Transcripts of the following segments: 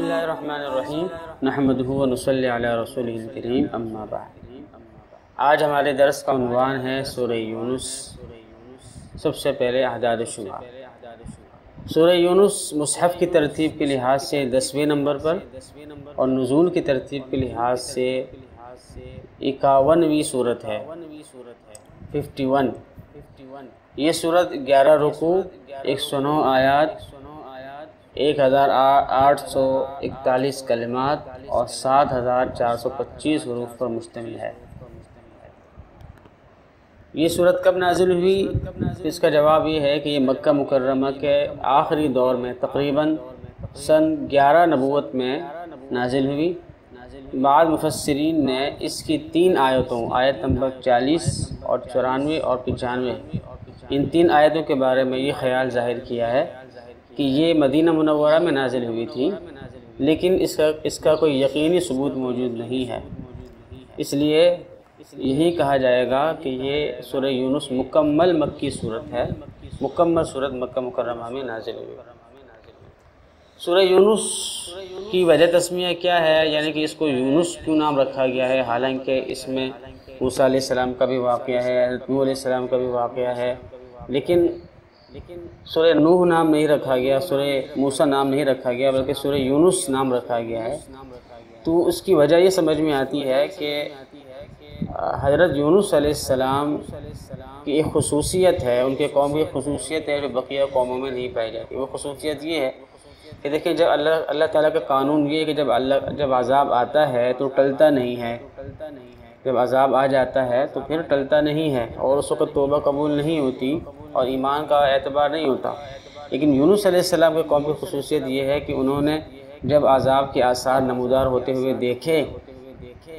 اللہ الرحمن الرحیم نحمدہ و نصلی علی رسولہ الکریم اما بعد۔ آج ہمارے درس کا عنوان ہے سورہ یونس۔ سب سے پہلے اعداد و شمار۔ سورہ یونس مصحف کی ترتیب کے لحاظ سے 10ویں نمبر پر اور نزول کی ترتیب کے لحاظ سے 51ویں صورت ہے، 51۔ یہ صورت 11 رکوع، 109 آیات، 1841 کلمات اور 7425 حروف پر مشتمل ہے۔ یہ صورت کب نازل ہوئی؟ اس کا جواب یہ ہے کہ یہ مکہ مکرمہ کے آخری دور میں تقریباً سن 11 نبوت میں نازل ہوئی۔ بعض مفسرین نے اس کی 3 آیتوں، آیت نمبر 40 اور 94 اور 95، ان 3 آیتوں کے بارے میں یہ خیال ظاہر کیا ہے کہ یہ مدینہ منورہ میں نازل ہوئی تھی، لیکن اس کا کوئی یقینی ثبوت موجود نہیں ہے۔ اس لیے یہی کہا جائے گا کہ یہ سورہ یونس مکمل مکی صورت ہے، مکمل صورت مکہ مکرمہ میں نازل ہوئی۔ سورہ یونس کی وجہ تسمیہ کیا ہے، یعنی کہ اس کو یونس کیوں نام رکھا گیا ہے، حالانکہ اس میں موسیٰ علیہ السلام کا بھی واقعہ ہے، حضرت نوح علیہ السلام کا بھی واقعہ ہے، لیکن سورہ نوح نام نہیں رکھا گیا، سورہ موسیٰ نام نہیں رکھا گیا، بلکہ سورہ یونس نام رکھا گیا ہے۔ تو اس کی وجہ یہ سمجھ میں آتی ہے کہ حضرت یونس علیہ السلام کی ایک خصوصیت ہے، ان کے قوم کی خصوصیت ہے جو بقیہ قوموں میں نہیں پائی جاتی۔ وہ خصوصیت یہ ہے کہ دیکھیں، جب اللہ تعالیٰ کا قانون یہ ہے کہ جب عذاب آتا ہے تو ٹلتا نہیں ہے، جب عذاب آ جاتا ہے تو پھر ٹلتا نہیں ہے، اور اس وقت توبہ قبول نہیں ہوتی اور ایمان کا اعتبار نہیں ہوتا۔ لیکن یونس علیہ السلام کے قوم کی خصوصیت یہ ہے کہ انہوں نے جب عذاب کے آثار نمودار ہوتے ہوئے دیکھے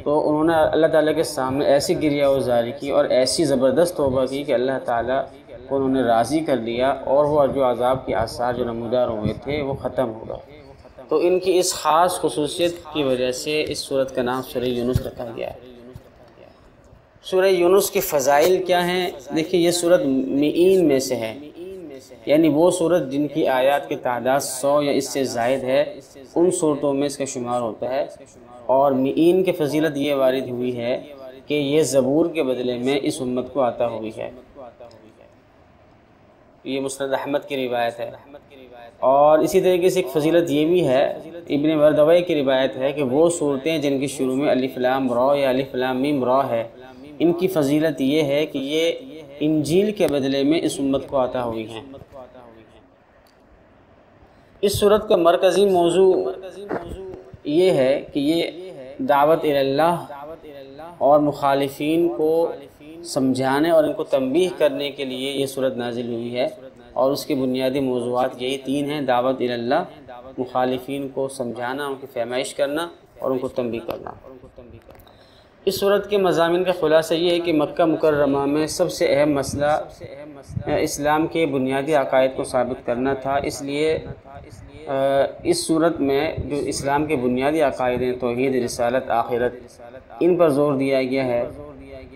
تو انہوں نے اللہ تعالیٰ کے سامنے ایسی گریہ وزاری کی اور ایسی زبردست توبہ کی کہ اللہ تعالیٰ کو انہوں نے راضی کر لیا، اور وہ جو عذاب کے آثار جو نمودار ہوئے تھے وہ ختم ہو گئے۔ تو ان کی اس خاص خصوصیت کی وجہ سے اس سورت کا نام سورہ یونس رکھا گیا ہے۔ سورہ یونس کی فضائل کیا ہیں؟ دیکھیے، یہ سورت مئین میں سے ہے، یعنی وہ سورت جن کی آیات کی تعداد 100 یا اس سے زائد ہے، ان صورتوں میں اس کا شمار ہوتا ہے۔ اور مئین کی فضیلت یہ وارد ہوئی ہے کہ یہ زبور کے بدلے میں اس امت کو عطا ہوئی ہے۔ یہ مسند احمد کی روایت ہے۔ اور اسی طریقے سے ایک فضیلت یہ بھی ہے، ابن مردوی کی روایت ہے کہ وہ صورتیں جن کی شروع میں الف لام را یا الف لام میم را ہے، ان کی فضیلت یہ ہے کہ یہ انجیل کے بدلے میں اس امت کو عطا ہوئی ہیں۔ اس صورت کا مرکزی موضوع یہ ہے کہ یہ دعوت اللہ اور مخالفین کو سمجھانے اور ان کو تنبیہ کرنے کے لیے یہ صورت نازل ہوئی ہے، اور اس کے بنیادی موضوعات یہی 3 ہیں: دعوت اللہ، مخالفین کو سمجھانا، ان کی فہمائش کرنا اور ان کو تنبیہ کرنا۔ اس صورت کے مضامین کا خلاصہ یہ ہے کہ مکہ مکرمہ میں سب سے اہم مسئلہ اسلام کے بنیادی عقائد کو ثابت کرنا تھا، اس لیے اس صورت میں جو اسلام کے بنیادی عقائد ہیں، توحید، رسالت، آخرت، ان پر زور دیا گیا ہے،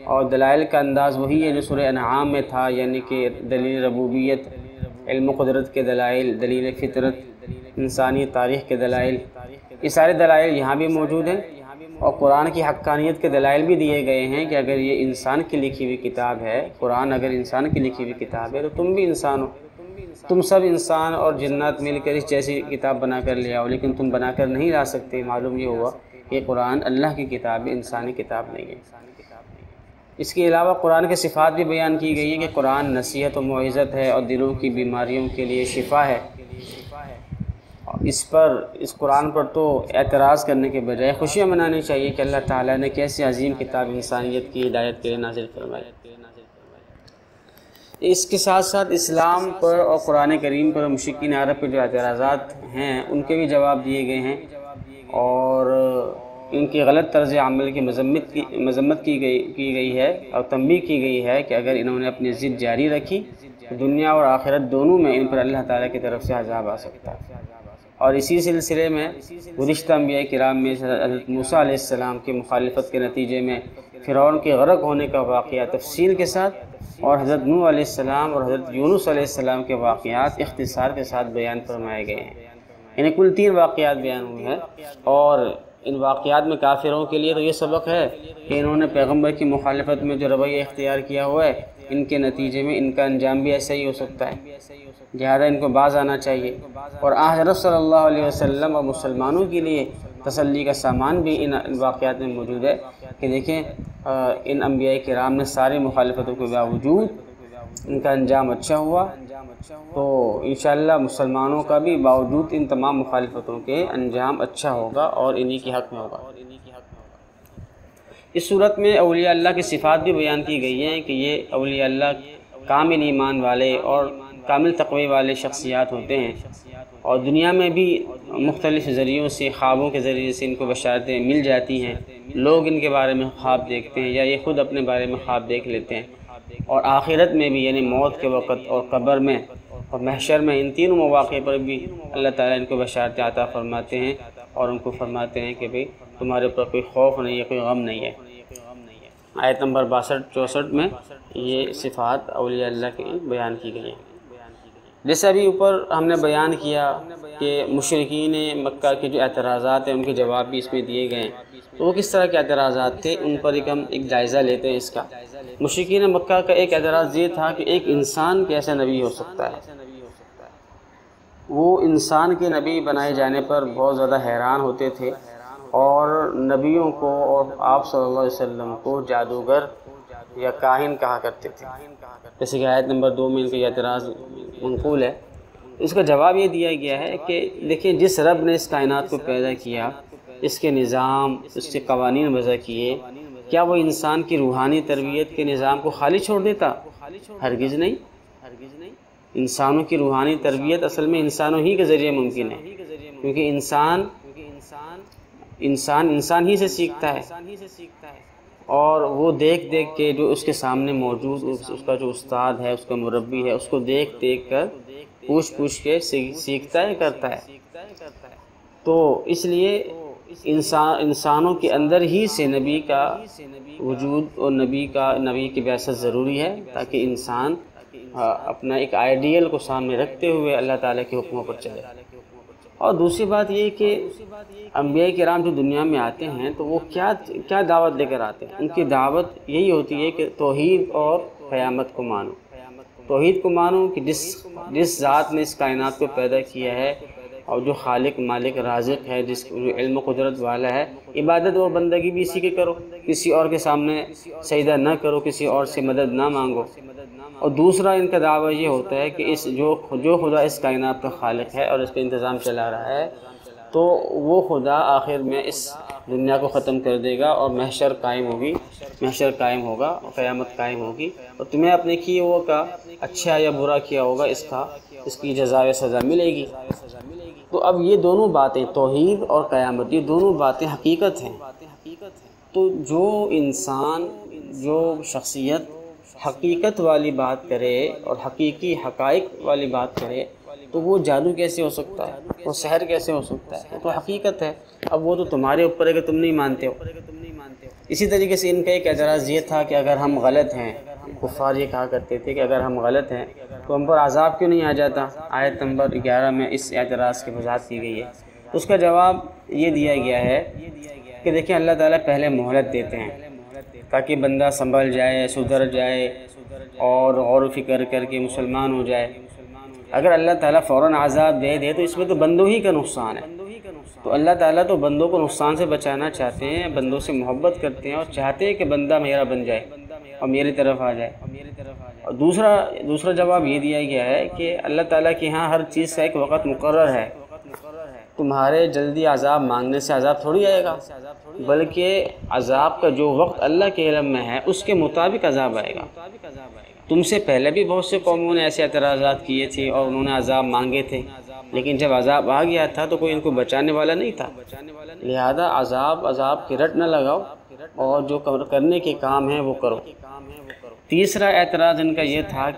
اور دلائل کا انداز وہی ہے جو سورہ انعام میں تھا، یعنی کہ دلیل ربوبیت، علم و قدرت کے دلائل، دلیل فطرت، انسانی تاریخ کے دلائل، یہ سارے دلائل یہاں بھی موجود ہیں۔ اور قرآن کی حقانیت کے دلائل بھی دیے گئے ہیں کہ اگر یہ انسان کی لکھی ہوئی کتاب ہے، قرآن اگر انسان کی لکھی ہوئی کتاب ہے تو تم بھی انسان ہو، تم سب انسان اور جنات مل کر اس جیسی کتاب بنا کر لے آؤ، لیکن تم بنا کر نہیں لا سکتے۔ معلوم یہ ہوا کہ قرآن اللہ کی کتاب ہے، انسانی کتاب نہیں ہے۔ اس کے علاوہ قرآن کے صفات بھی بیان کی گئی ہے کہ قرآن نصیحت و موعظت ہے اور دلوں کی بیماریوں کے لیے شفا ہے۔ اس قرآن پر تو اعتراض کرنے کے بجائے خوشیاں منانی چاہیے کہ اللہ تعالیٰ نے کیسی عظیم کتاب انسانیت کی ہدایت کے لیے نازل فرمائی۔ اس کے ساتھ ساتھ اسلام پر اور قرآن کریم پر مشرکین عرب کے جو اعتراضات ہیں ان کے بھی جواب دیے گئے ہیں، اور ان کی غلط طرز عمل کی مذمت کی گئی ہے اور تنبیہ کی گئی ہے کہ اگر انہوں نے اپنی ضد جاری رکھی تو دنیا اور آخرت دونوں میں ان پر اللہ تعالیٰ کی طرف سے عذاب آ سکتا ہے۔ اور اسی سلسلے میں گزشتہ انبیاء کرام میں حضرت موسیٰ علیہ السلام کی مخالفت کے نتیجے میں فرعون کے غرق ہونے کا واقعہ تفصیل کے ساتھ، اور حضرت نوح علیہ السلام اور حضرت یونس علیہ السلام کے واقعات اختصار کے ساتھ بیان فرمائے گئے ہیں۔ یعنی کل 3 واقعات بیان ہوئے ہیں، اور ان واقعات میں کافروں کے لیے تو یہ سبق ہے کہ انہوں نے پیغمبر کی مخالفت میں جو رویہ اختیار کیا ہوا ہے، ان کے نتیجے میں ان کا انجام بھی ایسا ہی ہو سکتا ہے، لہذا ان کو باز آنا چاہیے۔ اور حضرت صلی اللہ علیہ وسلم اور مسلمانوں کے لیے تسلی کا سامان بھی ان واقعات میں موجود ہے کہ دیکھیں ان انبیاء کرام نے ساری مخالفتوں کے باوجود ان کا انجام اچھا ہوا، تو انشاءاللہ مسلمانوں کا بھی باوجود ان تمام مخالفتوں کے انجام اچھا ہوگا اور انہی کے حق میں ہوگا۔ اس صورت میں اولیاء اللہ کی صفات بھی بیان کی گئی ہیں کہ یہ اولیاء اللہ کامل ایمان والے اور کامل تقوی والے شخصیات ہوتے ہیں، اور دنیا میں بھی مختلف ذریعوں سے، خوابوں کے ذریعے سے ان کو بشارتیں مل جاتی ہیں، لوگ ان کے بارے میں خواب دیکھتے ہیں یا یہ خود اپنے بارے میں خواب دیکھ لیتے ہیں، اور آخرت میں بھی یعنی موت کے وقت اور قبر میں اور محشر میں، ان تینوں مواقع پر بھی اللہ تعالیٰ ان کو بشارتیں عطا فرماتے ہیں اور ان کو فرماتے ہیں کہ بھئی تمہارے اوپر کوئی خوف نہیں ہے، کوئی غم نہیں ہے۔ آیت نمبر 62-64 میں یہ صفات اولیاء اللہ کی بیان کی گئی ہیں۔ جیسے ابھی اوپر ہم نے بیان کیا کہ مشرکین مکہ کے جو اعتراضات ہیں ان کے جواب بھی اس میں دیے گئے ہیں، تو وہ کس طرح کے اعتراضات تھے ان پر ہم ایک جائزہ لیتے ہیں اس کا۔ مشرکین مکہ کا ایک اعتراض یہ تھا کہ ایک انسان کیسے نبی ہو سکتا ہے؟ وہ انسان کے نبی بنائے جانے پر بہت زیادہ حیران ہوتے تھے، اور نبیوں کو اور آپ صلی اللہ علیہ وسلم کو جادوگر یا کاہن کہا کرتے تھے، جیسے کہ آیت نمبر 2 میں ان کا یہ اعتراض منقول ہے۔ اس کا جواب یہ دیا گیا ہے کہ دیکھیں جس رب نے اس کائنات کو پیدا کیا، اس کے نظام، اس کے قوانین وضع کیے، کیا وہ انسان کی روحانی تربیت کے نظام کو خالی چھوڑ دیتا؟ ہرگز نہیں۔ انسانوں کی روحانی تربیت اصل میں انسانوں ہی کے ذریعے ممکن ہے، کیونکہ انسان ہی سے سیکھتا ہے، اور وہ دیکھ کے جو اس کے سامنے موجود اس کا جو استاد ہے، اس کا مربی ہے، اس کو دیکھ کر پوچھ کے سیکھتا ہے، کرتا ہے۔ تو اس لیے انسانوں کے اندر ہی سے نبی کا وجود اور نبی کی بعثت ضروری ہے، تاکہ انسان اپنا ایک آئیڈیل کو سامنے رکھتے ہوئے اللہ تعالیٰ کے حکموں پر چلے۔ اور دوسری بات یہ کہ انبیاء کرام جو دنیا میں آتے ہیں تو وہ کیا دعوت لے کر آتے ہیں؟ ان کی دعوت یہی ہوتی ہے کہ توحید اور قیامت کو مانو، توحید کو مانو کہ جس ذات نے اس کائنات کو پیدا کیا ہے اور جو خالق مالک رازق ہے، جو علم و قدرت والا ہے، عبادت اور بندگی بھی اسی کی کرو، کسی اور کے سامنے سجدہ نہ کرو، کسی اور سے مدد نہ مانگو۔ اور دوسرا ان کا دعویٰ یہ ہوتا ہے کہ جو خدا اس کائنات کا خالق ہے اور اس کا انتظام چلا رہا ہے، تو وہ خدا آخر میں اس دنیا کو ختم کر دے گا اور محشر قائم ہوگا اور قیامت قائم ہوگی، اور تمہیں اپنے کیے ہوا کا اچھا یا برا کیا ہوگا اس کی جزا و سزا ملے گی۔ تو اب یہ دونوں باتیں، توحید اور قیامت، یہ دونوں باتیں حقیقت ہیں۔ تو جو انسان، جو شخصیت حقیقت والی بات کرے اور حقیقی حقائق والی بات کرے، تو وہ جادو کیسے ہو سکتا ہے؟ وہ سحر کیسے ہو سکتا ہے؟ وہ تو حقیقت ہے۔ اب وہ تو تمہارے اوپر ہے کہ تم نہیں مانتے ہو۔ اسی طریقے سے ان کا ایک اعتراض یہ تھا کہ اگر ہم غلط ہیں، کفار یہ کہا کرتے تھے کہ اگر ہم غلط ہیں تو ہم پر عذاب کیوں نہیں آ جاتا؟ آیت نمبر 11 میں اس اعتراض کی وضاحت کی گئی ہے۔ اس کا جواب یہ دیا گیا ہے کہ دیکھیں اللہ تعالیٰ پہلے مہلت دیتے ہیں تاکہ بندہ سنبھل جائے، سدھر جائے اور غور و فکر کر کے مسلمان ہو جائے۔ اگر اللہ تعالیٰ فوراً عذاب دے دے تو اس میں تو بندوں ہی کا نقصان ہے۔ تو اللہ تعالیٰ تو بندوں کو نقصان سے بچانا چاہتے ہیں، بندوں سے محبت کرتے ہیں اور چاہتے ہیں کہ بندہ میرا بن جائے اور میری طرف آ جائے۔ اور دوسرا جواب یہ دیا گیا ہے کہ اللہ تعالیٰ کے ہاں ہر چیز کا ایک وقت مقرر ہے۔ تمہارے جلدی عذاب مانگنے سے عذاب تھوڑی آئے گا، بلکہ عذاب کا جو وقت اللہ کے علم میں ہے اس کے مطابق عذاب آئے گا۔ تم سے پہلے بھی بہت سے قوموں نے ایسے اعتراضات کیے تھے اور انہوں نے عذاب مانگے تھے، لیکن جب عذاب آ گیا تھا تو کوئی ان کو بچانے والا نہیں تھا۔ لہذا عذاب کی رٹ نہ لگاؤ اور جو کرنے کے کام ہیں وہ کرو۔ تیسرا اعتراض ان کا یہ تھا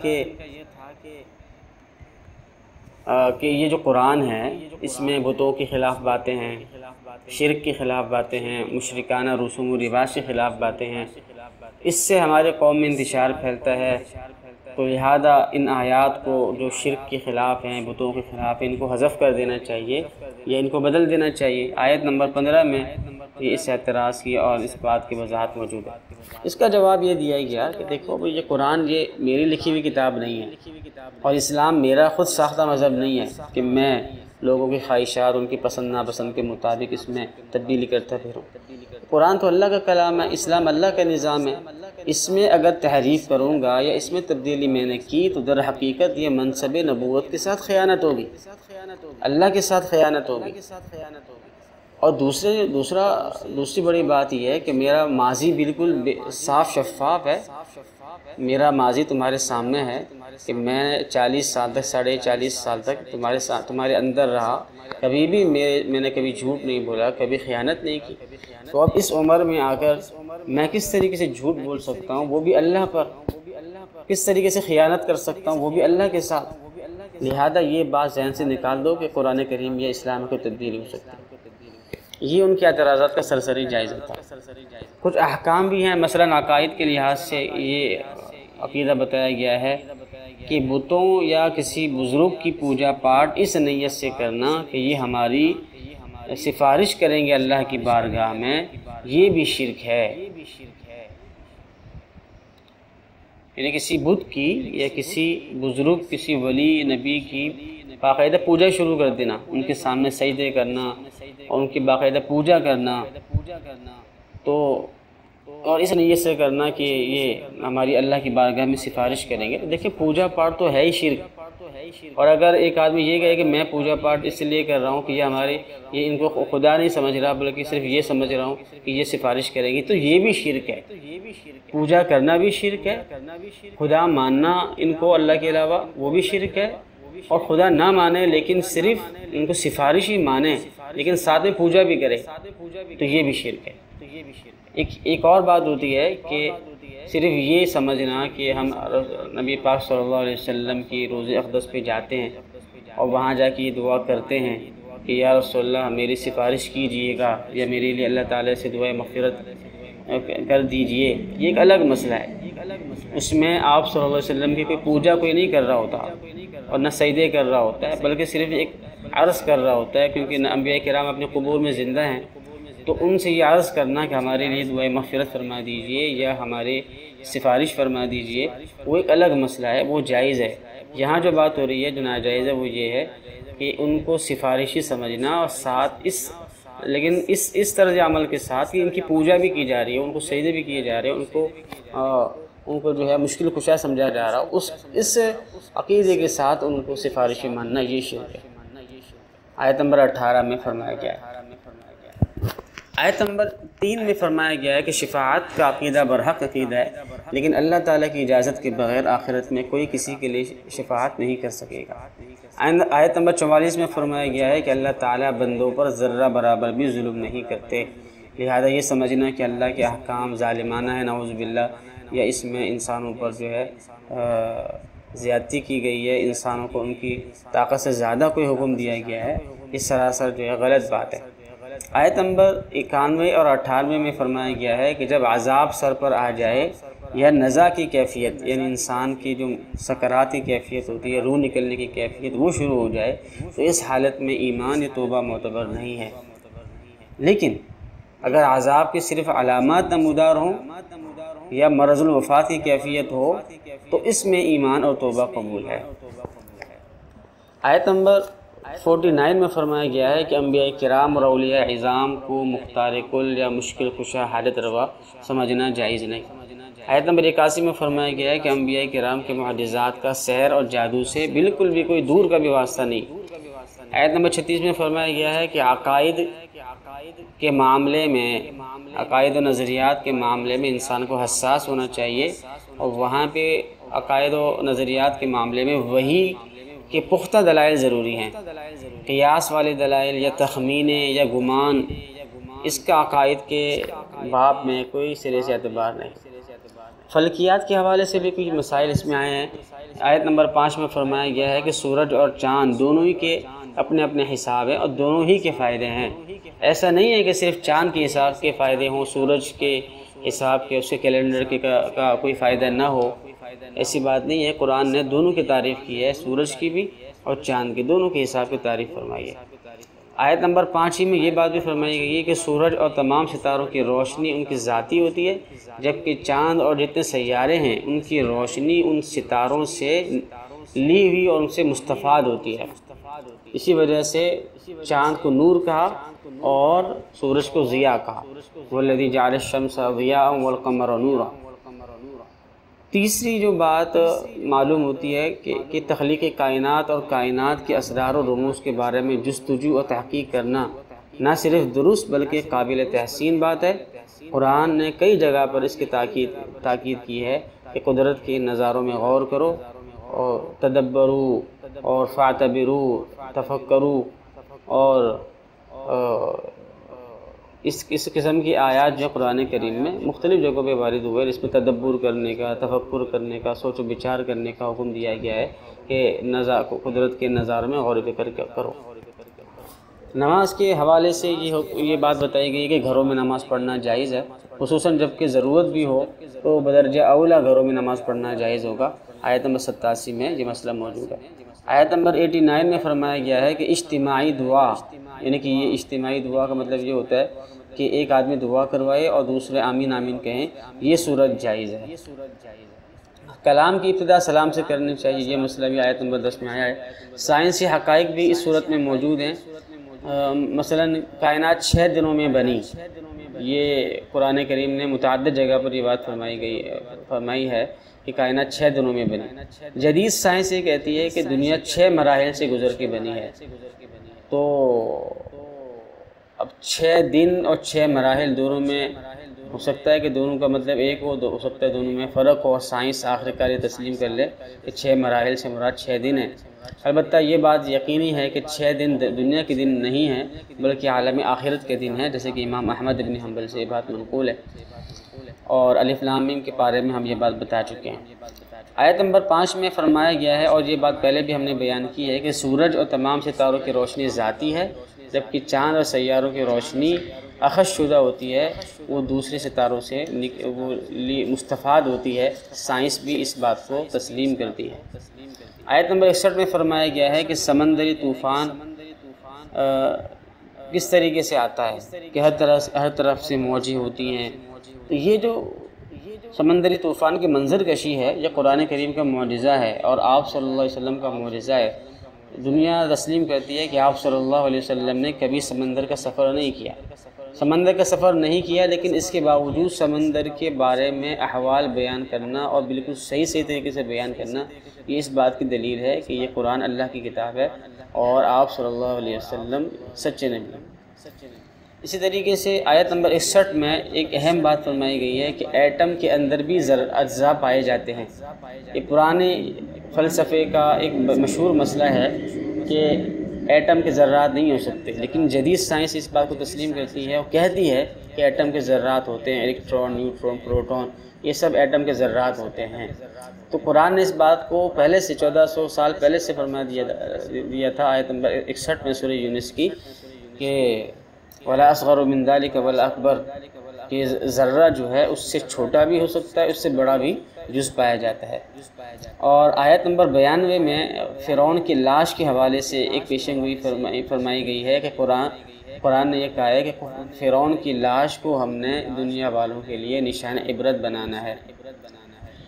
کہ یہ جو قرآن ہے اس میں بتوں کے خلاف باتیں ہیں، شرک کے خلاف باتیں ہیں، مشرکانہ رسوم و رواج کے خلاف باتیں ہیں، اس سے ہمارے قوم میں انتشار پھیلتا ہے تو لہذا ان آیات کو جو شرک کے خلاف ہیں، بتوں کے خلاف ہیں، ان کو حذف کر دینا چاہیے یا ان کو بدل دینا چاہیے۔ آیت نمبر 15 میں اس اعتراض کی اور اس بات کی وضاحت موجود ہے۔ اس کا جواب یہ دیا گیا کہ دیکھو بھئی، یہ قرآن یہ میری لکھی ہوئی کتاب نہیں ہے، اور اسلام میرا خود ساختہ مذہب نہیں ہے کہ میں لوگوں کی خواہشات، ان کی پسند ناپسند کے مطابق اس میں تبدیلی کرتا پھروں۔ قرآن تو اللہ کا کلام ہے، اسلام اللہ کا نظام ہے۔ اس میں اگر تحریف کروں گا یا اس میں تبدیلی میں نے کی تو در حقیقت یہ منصب نبوت کے ساتھ خیانت ہوگی، اللہ کے ساتھ خیانت ہوگی۔ اور دوسری بڑی بات یہ ہے کہ میرا ماضی بالکل صاف شفاف ہے۔ میرا ماضی تمہارے سامنے ہے کہ میں 40 سال تک، 40.5 سال تک تمہارے اندر رہا، کبھی بھی میں نے کبھی جھوٹ نہیں بولا، کبھی خیانت نہیں کی۔ تو اب اس عمر میں آ کر میں کس طریقے سے جھوٹ بول سکتا ہوں، وہ بھی اللہ پر؟ کس طریقے سے خیانت کر سکتا ہوں، وہ بھی اللہ کے ساتھ؟ لہذا یہ بات ذہن سے نکال دو کہ قرآن کریم یا اسلام کو تبدیلی ہو سکتی ہے۔ یہ ان کے اعتراضات کا سرسری جائزہ تھا۔ کچھ احکام بھی ہیں، مثلاً عقائد کے لحاظ سے یہ عقیدہ بتایا گیا ہے کہ بتوں یا کسی بزرگ کی پوجا پاٹ اس نیت سے کرنا کہ یہ ہماری سفارش کریں گے اللہ کی بارگاہ میں، یہ بھی شرک ہے۔ یعنی کسی بت کی یا کسی بزرگ، کسی ولی نبی کی باقاعدہ پوجا شروع کر دینا، ان کے سامنے سجدے کرنا اور ان کی باقاعدہ پوجا کرنا، تو اور اس نیت سے کرنا کہ یہ ہماری اللہ کی بارگاہ میں سفارش کریں گے۔ دیکھیں پوجا پاٹ تو ہے ہی شرک، اور اگر ایک آدمی یہ کہے کہ میں پوجا پاٹ اس لیے کر رہا ہوں کہ یہ ان کو خدا نہیں سمجھ رہا بلکہ صرف یہ سمجھ رہا ہوں کہ یہ سفارش کرے گی، تو یہ بھی شرک ہے۔ پوجا کرنا بھی شرک ہے، خدا ماننا ان کو اللہ کے علاوہ وہ بھی شرک ہے، اور خدا نہ مانے لیکن صرف ان کو سفارش ہی مانے لیکن ساتھ میں پوجا بھی کرے تو یہ بھی شرک ہے۔ ایک اور بات ہوتی ہے کہ صرف یہ سمجھنا کہ ہم نبی پاک صلی اللہ علیہ وسلم کی روضہ اقدس پہ جاتے ہیں اور وہاں جا کے یہ دعا کرتے ہیں کہ یا رسول اللہ میری سفارش کیجئے گا یا میرے لیے اللہ تعالیٰ سے دعائے مغفرت کر دیجئے، یہ ایک الگ مسئلہ ہے۔ اس میں آپ صلی اللہ علیہ وسلم کی کوئی پوجا کوئی نہیں کر رہا ہوتا اور نہ سجدے کر رہا ہوتا ہے، بلکہ صرف ایک عرض کر رہا ہوتا ہے، کیونکہ انبیاء کرام اپنے قبور میں زندہ ہیں، تو ان سے یہ عرض کرنا کہ ہمارے لیے دعائے مغفرت فرما دیجئے یا ہمارے سفارش فرما دیجئے، وہ ایک الگ مسئلہ ہے، وہ جائز ہے۔ یہاں جو بات ہو رہی ہے جو ناجائز ہے وہ یہ ہے کہ ان کو سفارشی سمجھنا، اور ساتھ لیکن اس طرز عمل کے ساتھ کہ ان کی پوجا بھی کی جا رہی ہے، ان کو سجدے بھی کیے جا رہے ہیں، ان کو جو ہے مشکل کشا سمجھا جا رہا، اس عقیدے کے ساتھ ان کو سفارشی ماننا یہ شرک ہے۔ آیت نمبر 18 میں فرمایا گیا ہے، آیت نمبر 3 میں فرمایا گیا ہے کہ شفاعت کا عقیدہ برحق عقیدہ ہے، لیکن اللہ تعالیٰ کی اجازت کے بغیر آخرت میں کوئی کسی کے لیے شفاعت نہیں کر سکے گا۔ آیت نمبر 44 میں فرمایا گیا ہے کہ اللہ تعالیٰ بندوں پر ذرہ برابر بھی ظلم نہیں کرتے، لہذا یہ سمجھنا کہ اللہ کے احکام ظالمانہ ہے نعوذ باللہ، یا اس میں انسانوں پر جو ہے زیادتی کی گئی ہے، انسانوں کو ان کی طاقت سے زیادہ کوئی حکم دیا گیا ہے، یہ سراسر جو ہے غلط بات ہے۔ آیت نمبر 91 اور 98 میں فرمایا گیا ہے کہ جب عذاب سر پر آ جائے یا نزع کی کیفیت، یعنی انسان کی جو سکرات کی کیفیت ہوتی ہے، روح نکلنے کی کیفیت، وہ شروع ہو جائے تو اس حالت میں ایمان یا توبہ معتبر نہیں ہے۔ لیکن اگر عذاب کی صرف علامات نمودار ہوں یا مرض الوفات کی کیفیت ہو تو اس میں ایمان اور توبہ قبول ہے۔ آیت نمبر 49 میں فرمایا گیا ہے کہ انبیاء کرام اور اولیاء عظام کو مختار کل یا مشکل کشا حالت روا سمجھنا جائز نہیں۔ آیت نمبر 81 میں فرمایا گیا ہے کہ انبیاء کرام کے معجزات کا سحر اور جادو سے بالکل بھی کوئی دور کا بھی واسطہ نہیں۔ آیت نمبر 36 میں فرمایا گیا ہے کہ عقائد کے معاملے میں، عقائد و نظریات کے معاملے میں انسان کو حساس ہونا چاہیے، اور وہاں پہ عقائد و نظریات کے معاملے میں وحی کے پختہ دلائل ضروری ہیں۔ قیاس والے دلائل یا تخمینے یا گمان، اس کا عقائد کے باب میں کوئی سرے سے اعتبار نہیں۔ فلکیات کے حوالے سے بھی کچھ مسائل اس میں آئے ہیں۔ آیت نمبر 5 میں فرمایا گیا ہے کہ سورج اور چاند دونوں ہی کے اپنے اپنے حساب ہیں اور دونوں ہی کے فائدے ہیں۔ ایسا نہیں ہے کہ صرف چاند کے حساب کے فائدے ہوں، سورج کے حساب کے، اس کے کیلنڈر کے کا کوئی فائدہ نہ ہو، ایسی بات نہیں ہے۔ قرآن نے دونوں کی تعریف کی ہے، سورج کی بھی اور چاند کی، دونوں کے حساب کی تعریف فرمائی ہے۔ آیت نمبر 5 میں یہ بات بھی فرمائی گئی ہے کہ سورج اور تمام ستاروں کی روشنی ان کی ذاتی ہوتی ہے، جبکہ چاند اور جتنے سیارے ہیں ان کی روشنی ان ستاروں سے لی ہوئی اور ان سے مستفاد ہوتی ہے۔ اسی وجہ سے چاند کو نور کہا اور سورج کو ضیاء کہا، والذی جعل الشمس ضیاء والقمر نورا۔ تیسری جو بات معلوم ہوتی ہے کہ تخلیق کائنات اور کائنات کے اسرار و رموز کے بارے میں جستجو اور تحقیق کرنا نہ صرف درست بلکہ قابل تحسین بات ہے۔ قرآن نے کئی جگہ پر اس کی تاکید کی ہے کہ قدرت کے نظاروں میں غور کرو اور تدبرو اور فاعتبرو، تفکرو، اور اس قسم کی آیات جو قرآن کریم میں مختلف جگہوں پہ وارد ہوئے، اس میں تدبر کرنے کا، تفکر کرنے کا، سوچ و بچار کرنے کا حکم دیا گیا ہے کہ قدرت کے نظاروں میں غور و فکر کرو۔ نماز کے حوالے سے یہ بات بتائی گئی کہ گھروں میں نماز پڑھنا جائز ہے، خصوصاً جب کہ ضرورت بھی ہو تو بدرجہ اولا گھروں میں نماز پڑھنا جائز ہوگا۔ آیت نمبر 87 میں یہ مسئلہ موجود ہے۔ آیت نمبر 89 میں فرمایا گیا ہے کہ اجتماعی دعا، یعنی کہ یہ اجتماعی دعا کا مطلب یہ ہوتا ہے کہ ایک آدمی دعا کروائے اور دوسرے آمین آمین کہیں، یہ صورت جائز ہے۔ کلام کی ابتدا سلام سے کرنی چاہیے، یہ مسئلہ بھی آیت نمبر 10 میں آیا ہے۔ سائنسی حقائق بھی اس صورت میں موجود ہیں، مثلا کائنات 6 دنوں میں بنی، یہ قرآن کریم نے متعدد جگہ پر یہ بات فرمائی ہے کہ کائنات 6 دنوں میں بنی۔ جدید سائنس یہ کہتی ہے کہ دنیا 6 مراحل سے گزر کے بنی ہے، تو اب 6 دن اور 6 مراحل دونوں میں ہو سکتا ہے کہ دونوں کا مطلب ایک ہو سکتا ہے دونوں میں فرق ہو، اور سائنس آخر کار یہ تسلیم کر لے کہ 6 مراحل سے مراد 6 دن ہیں۔ البتہ یہ بات یقینی ہے کہ 6 دن دنیا کے دن نہیں ہیں بلکہ عالم آخرت کے دن ہیں، جیسے کہ امام احمد بن حنبل سے یہ بات منقول ہے، اور الف لام میم کے بارے میں ہم یہ بات بتا چکے ہیں۔ آیت نمبر 5 میں فرمایا گیا ہے، اور یہ بات پہلے بھی ہم نے بیان کی ہے، کہ سورج اور تمام ستاروں کی روشنی ذاتی ہے، جبکہ چاند اور سیاروں کی روشنی اخذ شدہ ہوتی ہے، وہ دوسرے ستاروں سے مستفاد ہوتی ہے۔ سائنس بھی اس بات کو تسلیم کرتی ہے۔ آیت نمبر 61 میں فرمایا گیا ہے کہ سمندری طوفان کس طریقے سے آتا ہے کہ ہر طرف سے موجیں ہوتی ہیں۔ تو یہ جو سمندری طوفان کی منظر کشی ہے، یہ قرآن کریم کا معجزہ ہے اور آپ صلی اللہ علیہ وسلم کا معجزہ ہے۔ دنیا تسلیم کرتی ہے کہ آپ صلی اللہ علیہ وسلم نے کبھی سمندر کا سفر نہیں کیا، لیکن اس کے باوجود سمندر کے بارے میں احوال بیان کرنا اور بالکل صحیح طریقے سے بیان کرنا، یہ اس بات کی دلیل ہے کہ یہ قرآن اللہ کی کتاب ہے اور آپ صلی اللہ علیہ وسلم سچے نبی ہیں۔ اسی طریقے سے آیت نمبر 61 میں ایک اہم بات فرمائی گئی ہے کہ ایٹم کے اندر بھی اجزاء پائے جاتے ہیں۔ یہ پرانے فلسفے کا ایک مشہور مسئلہ ہے کہ ایٹم کے ذرات نہیں ہو سکتے، لیکن جدید سائنس اس بات کو تسلیم کرتی ہے اور کہتی ہے کہ ایٹم کے ذرات ہوتے ہیں، الیکٹران، نیوٹرون، پروٹون، یہ سب ایٹم کے ذرات ہوتے ہیں۔ تو قرآن نے اس بات کو پہلے سے 1400 سال پہلے سے فرما دیا تھا، آیت نمبر 61 میں سورہ یونس کی، کہ وَلَا أَصْغَرُ مِنْ ذَلِكَ وَلَا أَكْبَرُ، کہ ذرہ جو ہے اس سے چھوٹا بھی ہو سکتا ہے، اس سے بڑا بھی جز پایا جاتا ہے۔ اور آیت نمبر 92 میں فرعون کی لاش کے حوالے سے ایک پیشن گوئی فرمائی گئی ہے کہ قرآن نے یہ کہا ہے کہ فرعون کی لاش کو ہم نے دنیا والوں کے لیے نشان عبرت بنانا ہے،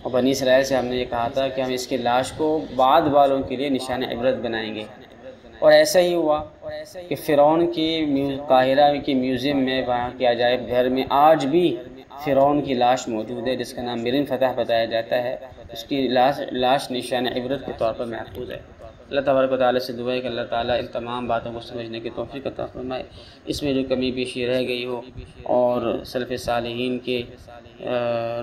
اور بنی اسرائیل سے ہم نے یہ کہا تھا کہ ہم اس کی لاش کو بعد والوں کے لیے نشان عبرت بنائیں گے، اور ایسا ہی ہوا کہ فرعون کی قاہرہ کی میوزیم میں، وہاں کے عجائب گھر میں آج بھی فرعون کی لاش موجود ہے، جس کا نام مرن فتح بتایا جاتا ہے۔ اس کی لاش نشان عبرت کے طور پر محفوظ ہے۔ اللہ تبارک و تعالیٰ سے دعا ہے کہ اللہ تعالیٰ ان تمام باتوں کو سمجھنے کی توفیق عطا فرمائے، اس میں جو کمی بیشی رہ گئی ہو اور سلف صالحین کے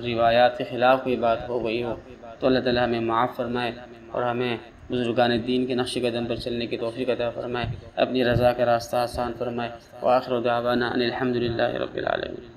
روایات کے خلاف کوئی بات ہو گئی ہو تو اللہ تعالیٰ ہمیں معاف فرمائے اور ہمیں بزرگان دین کے نقش قدم پر چلنے کی توفیق عطا فرمائے، اپنی رضا کا راستہ آسان فرمائے۔ وآخر دعوانا ان الحمد للہ رب العالمین۔